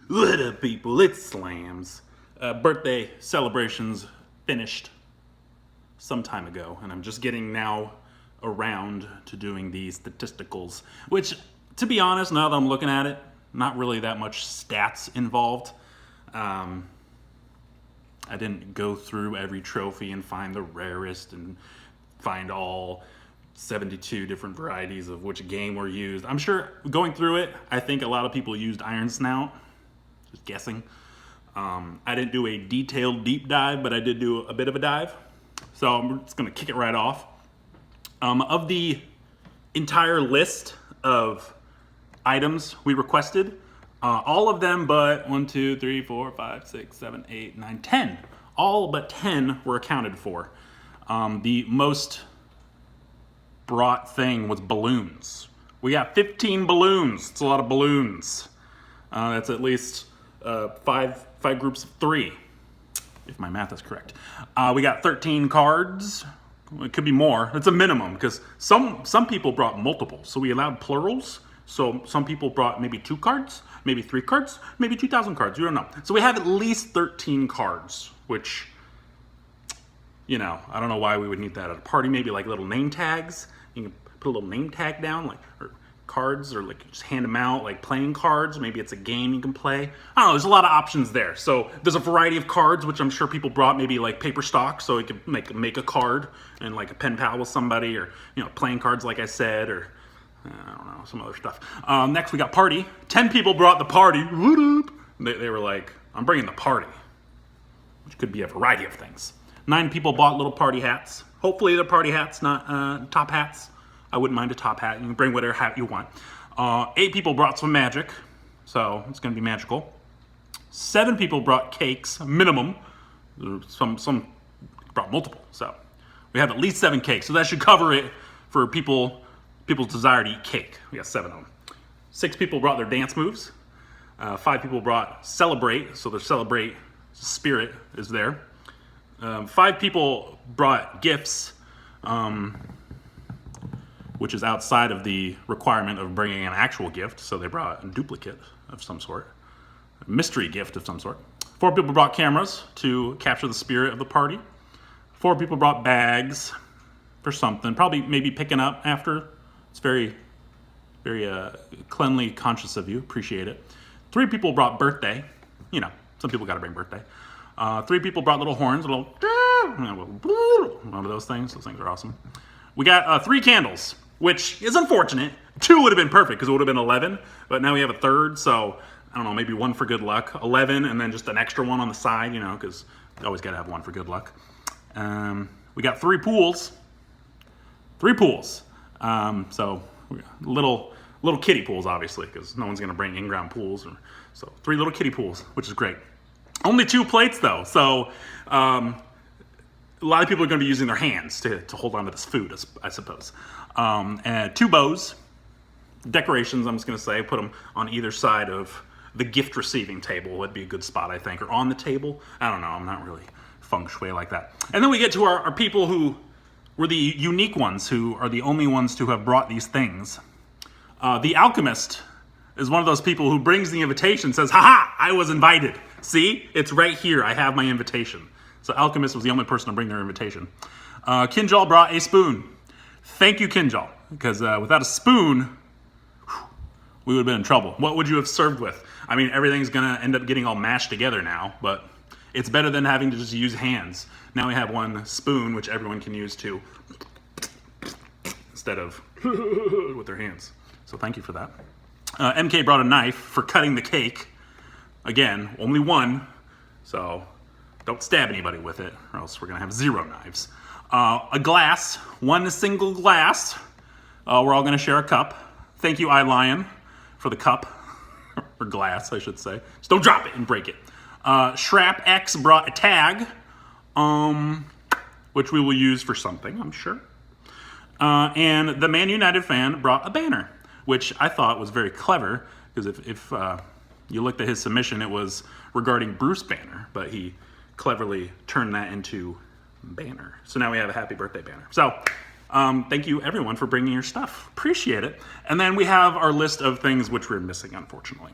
What up, people? It's Slams. Birthday celebrations finished some time ago, and I'm just getting now around to doing these statisticals, which, to be honest, now that I'm looking at it, not really that much stats involved. I didn't go through every trophy and find the rarest and find all 72 different varieties of which game were used. I'm sure going through it, I think a lot of people used Iron Snout. Just guessing. I didn't do a detailed deep dive, but I did do a bit of a dive. So I'm just going to kick it right off. Of the entire list of items we requested, all of them but 1, 2, 3, 4, 5, 6, 7, 8, 9, 10. All but 10 were accounted for. The most brought thing was balloons. We got 15 balloons. It's a lot of balloons. That's at least five groups of 3, if my math is correct. We got 13 cards. It could be more. It's a minimum because some people brought multiples, so we allowed plurals. So some people brought maybe 2 cards, maybe 3 cards, maybe 2,000 cards. You don't know. So we have at least 13 cards, which, you know, I don't know why we would need that at a party. Maybe like little name tags. You can put a little name tag down, like, or cards, or like just hand them out like playing cards. Maybe it's a game you can play. I don't know, there's a lot of options there. So there's a variety of cards, which I'm sure people brought, maybe like paper stock, so you could make a card and like a pen pal with somebody, or, you know, playing cards like I said, or I don't know, some other stuff. Next we got party. 10 people brought the party. What up? They were like, I'm bringing the party, which could be a variety of things. 9 people bought little party hats. Hopefully they're party hats, not top hats. I wouldn't mind a top hat. You can bring whatever hat you want. 8 people brought some magic, so it's going to be magical. 7 people brought cakes, minimum. Some brought multiple, so we have at least 7 cakes. So that should cover it for people's desire to eat cake. We got 7 of them. 6 people brought their dance moves. 5 people brought celebrate, so their celebrate spirit is there. 5 people brought gifts, which is outside of the requirement of bringing an actual gift. So they brought a duplicate of some sort, a mystery gift of some sort. 4 people brought cameras to capture the spirit of the party. 4 people brought bags for something, probably maybe picking up after. It's very, very cleanly conscious of you. Appreciate it. 3 people brought birthday. You know, some people got to bring birthday. 3 people brought little horns, one of those things. Those things are awesome. We got 3 candles, which is unfortunate. 2 would have been perfect because it would have been 11, but now we have a third, so I don't know, maybe 1 for good luck, 11, and then just an extra one on the side, you know, because you always got to have 1 for good luck. We got 3 pools. 3 pools. So little kiddie pools, obviously, because no one's going to bring in-ground pools. So 3 little kiddie pools, which is great. Only 2 plates, though, so a lot of people are going to be using their hands to hold on to this food, I suppose. And 2 bows, decorations, I'm just going to say, put them on either side of the gift receiving table would be a good spot, I think, or on the table. I don't know, I'm not really feng shui like that. And then we get to our people who were the unique ones, who are the only ones to have brought these things. The alchemist is one of those people who brings the invitation, says, haha, I was invited. See, it's right here, I have my invitation. So Alchemist was the only person to bring their invitation. Kinjal brought a spoon. Thank you, Kinjal, because without a spoon, we would have been in trouble. What would you have served with? I mean, everything's going to end up getting all mashed together now, but it's better than having to just use hands. Now we have 1 spoon, which everyone can use to, instead of with their hands. So thank you for that. MK brought a knife for cutting the cake. Again, only 1, so don't stab anybody with it, or else we're going to have 0 knives. A glass, 1 single glass. We're all going to share a cup. Thank you, iLion, for the cup, or glass, I should say. Just don't drop it and break it. Shrap X brought a tag, which we will use for something, I'm sure. And the Man United fan brought a banner, which I thought was very clever, because if you looked at his submission, it was regarding Bruce Banner, but he cleverly turned that into banner. So now we have a happy birthday banner. So thank you everyone for bringing your stuff. Appreciate it. And then we have our list of things which we're missing, unfortunately.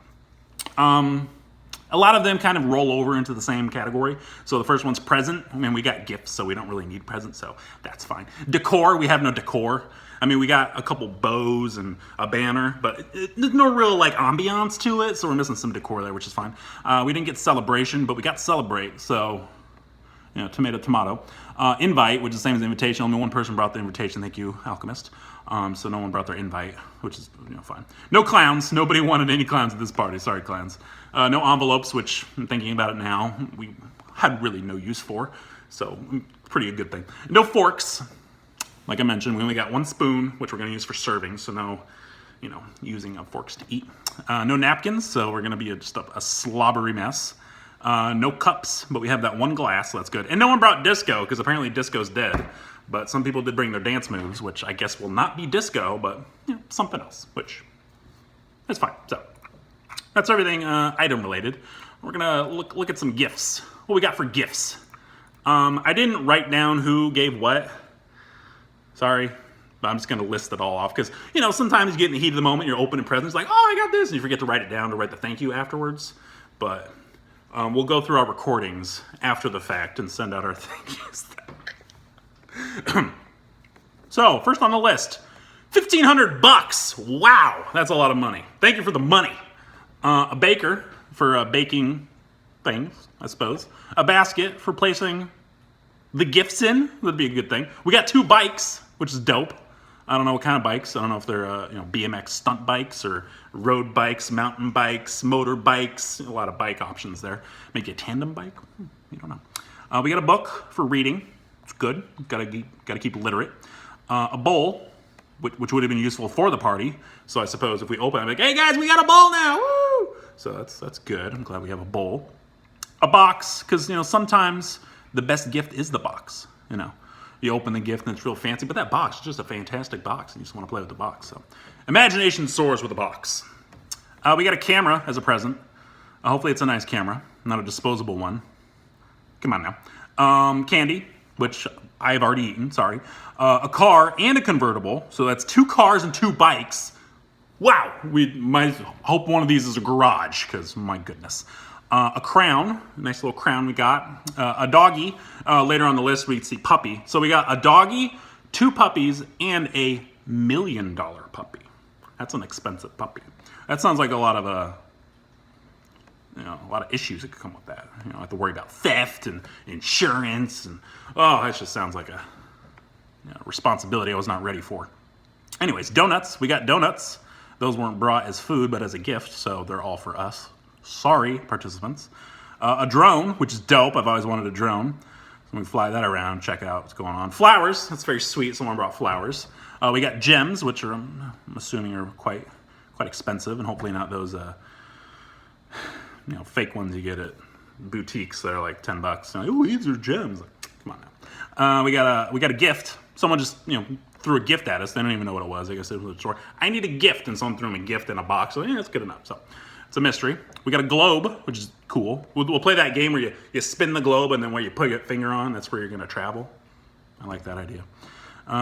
A lot of them kind of roll over into the same category. So the first one's present. I mean, we got gifts, so we don't really need presents, so that's fine. Decor, we have no decor. I mean, we got a couple bows and a banner, but there's no real like ambiance to it, so we're missing some decor there, which is fine. We didn't get celebration, but we got celebrate, so tomato, tomato. Invite, which is the same as invitation. Only one person brought the invitation. Thank you, Alchemist. So no one brought their invite, which is fine. No clowns. Nobody wanted any clowns at this party. Sorry, clowns. No envelopes, which I'm thinking about it now, we had really no use for. So pretty a good thing. No forks. Like I mentioned, we only got one spoon, which we're going to use for serving. So no, using forks to eat. No napkins. So we're going to be just a slobbery mess. No cups, but we have that one glass, so that's good. And no one brought disco, because apparently disco's dead. But some people did bring their dance moves, which I guess will not be disco, but something else, which is fine. So that's everything item related. We're gonna look at some gifts. What we got for gifts? I didn't write down who gave what. Sorry, but I'm just gonna list it all off because sometimes you get in the heat of the moment, you're opening presents, like, oh, I got this, and you forget to write it down to write the thank you afterwards. But we'll go through our recordings after the fact and send out our thank yous. So, first on the list, $1,500. Wow, that's a lot of money. Thank you for the money. A baker for baking things, I suppose. A basket for placing the gifts in. That'd be a good thing. We got 2 bikes, which is dope. I don't know what kind of bikes. I don't know if they're BMX stunt bikes or road bikes, mountain bikes, motor bikes. A lot of bike options there. Maybe a tandem bike. You don't know. We got a book for reading. It's good. Got to keep literate. A bowl, which would have been useful for the party. So I suppose if we open it, I'm like, hey guys, we got a bowl now. Woo! So that's good. I'm glad we have a bowl. A box, because sometimes the best gift is the box. You open the gift and it's real fancy, but that box is just a fantastic box, and you just want to play with the box. So, imagination soars with a box. We got a camera as a present. Hopefully it's a nice camera, not a disposable one. Come on now. Candy, which I've already eaten, sorry. A car and a convertible, so that's 2 cars and 2 bikes. Wow, we might hope one of these is a garage, because my goodness. A crown, nice little crown we got. A doggy. Later on the list, we see puppy. So we got a doggy, 2 puppies, and a $1 million puppy. That's an expensive puppy. That sounds like a lot of issues that could come with that. I have to worry about theft and insurance, and that just sounds like a responsibility I was not ready for. Anyways, donuts. We got donuts. Those weren't brought as food, but as a gift, so they're all for us. Sorry, participants. A drone, which is dope. I've always wanted a drone. So we fly that around, check out what's going on. Flowers, that's very sweet. Someone brought flowers. We got gems, which are, I'm assuming, are quite expensive, and hopefully not those fake ones you get at boutiques that are like $10. Like, oh, these are gems. Like, come on now. We got a gift. Someone just threw a gift at us. They don't even know what it was. I guess it was a store. I need a gift, and someone threw me a gift in a box. So that's good enough. So it's a mystery. We got a globe, which is cool. We'll play that game where you spin the globe, and then where you put your finger on, that's where you're gonna travel. I like that idea.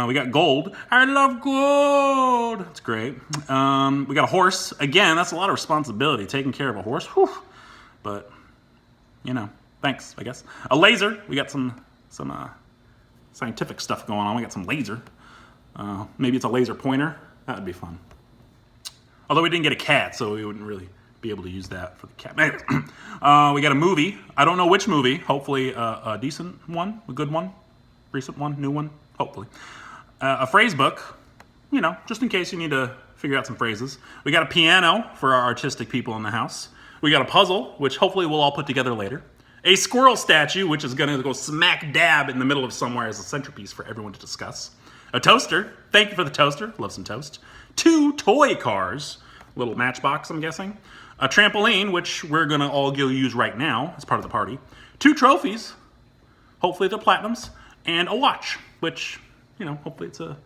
We got gold. I love gold. That's great. We got a horse. Again, that's a lot of responsibility, taking care of a horse. Whew. But thanks, I guess. A laser. We got some scientific stuff going on. We got some laser. Maybe it's a laser pointer. That would be fun. Although we didn't get a cat, so we wouldn't really be able to use that for the cat. Anyways, we got a movie. I don't know which movie. Hopefully a decent one, a good one, recent one, new one, hopefully. A phrase book, just in case you need to figure out some phrases. We got a piano for our artistic people in the house. We got a puzzle, which hopefully we'll all put together later. A squirrel statue, which is going to go smack dab in the middle of somewhere as a centerpiece for everyone to discuss. A toaster. Thank you for the toaster. Love some toast. 2 toy cars. Little matchbox, I'm guessing. A trampoline, which we're going to all go use right now as part of the party. 2 trophies. Hopefully they're platinums. And a watch, which, hopefully it's a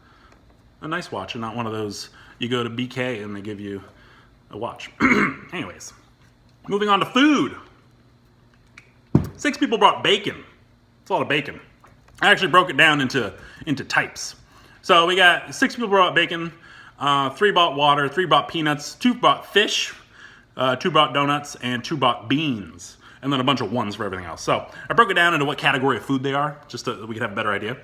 nice watch and not one of those you go to BK and they give you a watch. Anyways, moving on to food. 6 people brought bacon. It's a lot of bacon. I actually broke it down into types. So we got 6 people brought bacon, 3 bought water, 3 bought peanuts, 2 bought fish, 2 brought donuts, and 2 brought beans. And then a bunch of 1s for everything else. So I broke it down into what category of food they are, just so that we could have a better idea.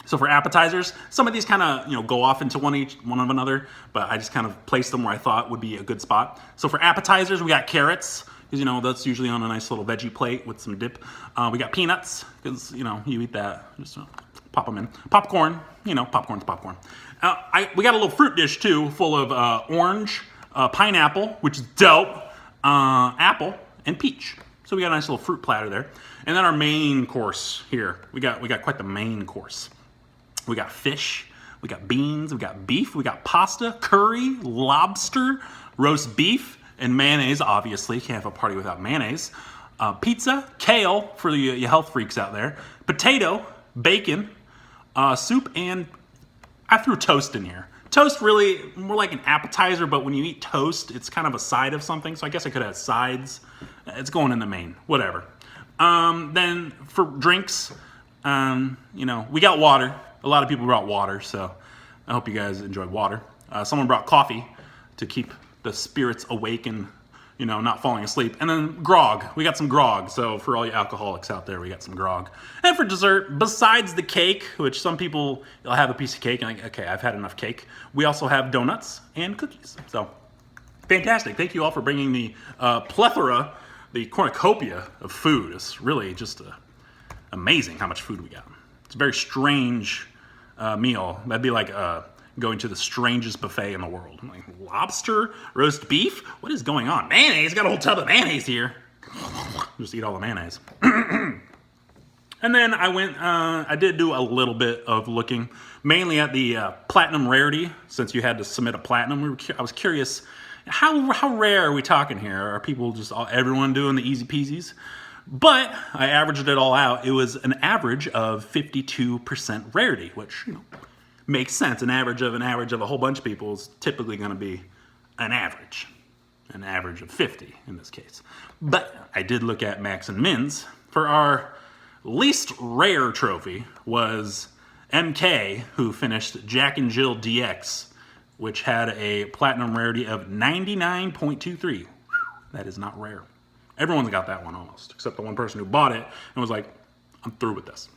So for appetizers, some of these kind of go off into one of another, but I just kind of placed them where I thought would be a good spot. So for appetizers, we got carrots, because that's usually on a nice little veggie plate with some dip. We got peanuts, because you eat that, just pop them in. Popcorn, popcorn's popcorn. We got a little fruit dish too, full of orange, pineapple, which is dope, apple, and peach. So we got a nice little fruit platter there. And then our main course here. We got quite the main course. We got fish, we got beans, we got beef, we got pasta, curry, lobster, roast beef, and mayonnaise, obviously. Can't have a party without mayonnaise. Pizza, kale for you health freaks out there. Potato, bacon, soup, and I threw toast in here. Toast really more like an appetizer, but when you eat toast, it's kind of a side of something. So I guess I could have sides. It's going in the main, whatever. Then for drinks, we got water. A lot of people brought water, so I hope you guys enjoyed water. Someone brought coffee to keep the spirits awake and, not falling asleep. And then grog. We got some grog. So for all you alcoholics out there, we got some grog. And for dessert, besides the cake, which some people, you'll have a piece of cake and okay, I've had enough cake. We also have donuts and cookies. So fantastic. Thank you all for bringing the plethora, the cornucopia of food. It's really just amazing how much food we got. It's a very strange meal. That'd be like going to the strangest buffet in the world. Like lobster, roast beef? What is going on? Mayonnaise? Got a whole tub of mayonnaise here. Just eat all the mayonnaise. And then I did do a little bit of looking, mainly at the platinum rarity, since you had to submit a platinum. I was curious, how rare are we talking here? Are people just everyone doing the easy peasies? But I averaged it all out. It was an average of 52% rarity, which makes sense. An average of a whole bunch of people is typically going to be an average of 50 in this case. But I did look at max and mins. For our least rare trophy was MK, who finished Jack and Jill DX, which had a platinum rarity of 99.23. That is not rare. Everyone's got that one almost, except the one person who bought it and was like, I'm through with this.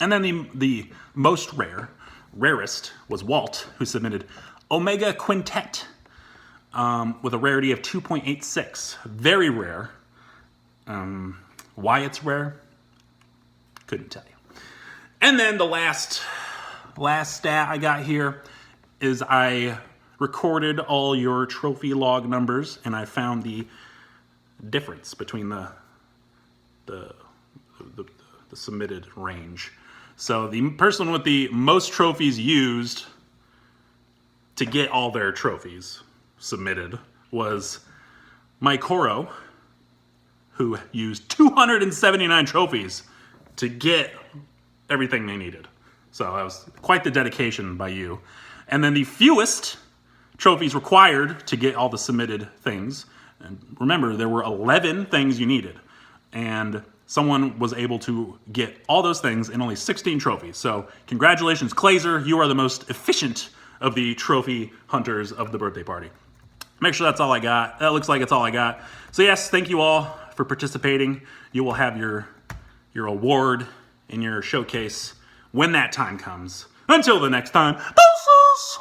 And then the most rarest was Walt, who submitted Omega Quintet with a rarity of 2.86. Very rare. Why it's rare? Couldn't tell you. And then the last stat I got here is I recorded all your trophy log numbers, and I found the difference between the submitted range. So the person with the most trophies used to get all their trophies submitted was Mike Horo, who used 279 trophies to get everything they needed. So that was quite the dedication by you. And then the fewest trophies required to get all the submitted things. And remember, there were 11 things you needed. And someone was able to get all those things in only 16 trophies. So congratulations, Glazer. You are the most efficient of the trophy hunters of the birthday party. Make sure that's all I got. That looks like it's all I got. So yes, thank you all for participating. You will have your award in your showcase when that time comes. Until the next time, deuces!